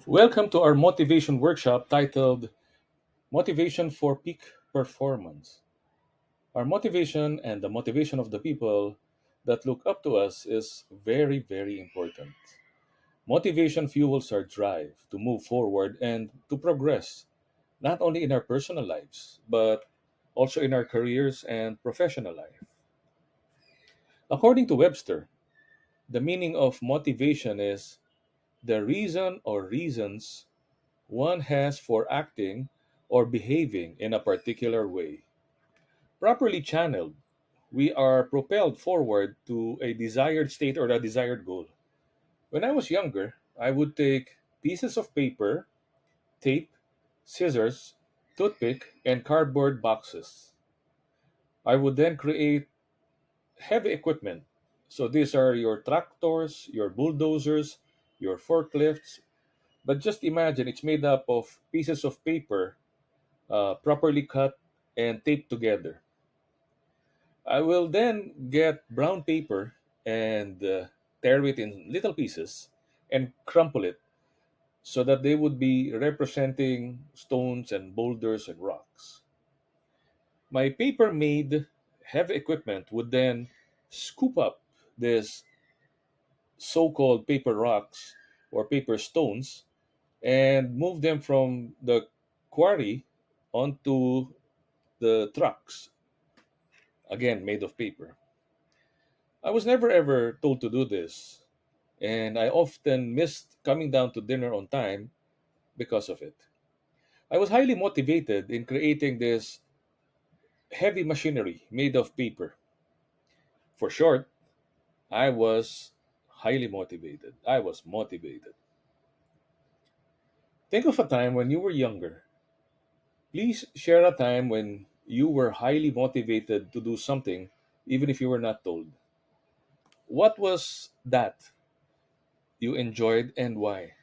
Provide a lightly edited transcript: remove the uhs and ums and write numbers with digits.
Welcome to our motivation workshop titled Motivation for Peak Performance. Our motivation and the motivation of the people that look up to us is very, very important. Motivation fuels our drive to move forward and to progress, not only in our personal lives, but also in our careers and professional life. According to Webster, the meaning of motivation is the reason or reasons one has for acting or behaving in a particular way. Properly channeled, we are propelled forward to a desired state or a desired goal. When I was younger, I would take pieces of paper, tape, scissors, toothpick, and cardboard boxes. I would then create heavy equipment. So these are your tractors, your bulldozers, your forklifts. But just imagine it's made up of pieces of paper properly cut and taped together. I will then get brown paper and tear it in little pieces and crumple it so that they would be representing stones and boulders and rocks. My paper made heavy equipment would then scoop up this so called paper rocks or paper stones and move them from the quarry onto the trucks, again made of paper. I was never ever told to do this, and I often missed coming down to dinner on time because of it. I was highly motivated in creating this heavy machinery made of paper. For short, I was highly motivated. I was motivated. Think of a time when you were younger. Please share a time when you were highly motivated to do something, even if you were not told. What was that you enjoyed and why?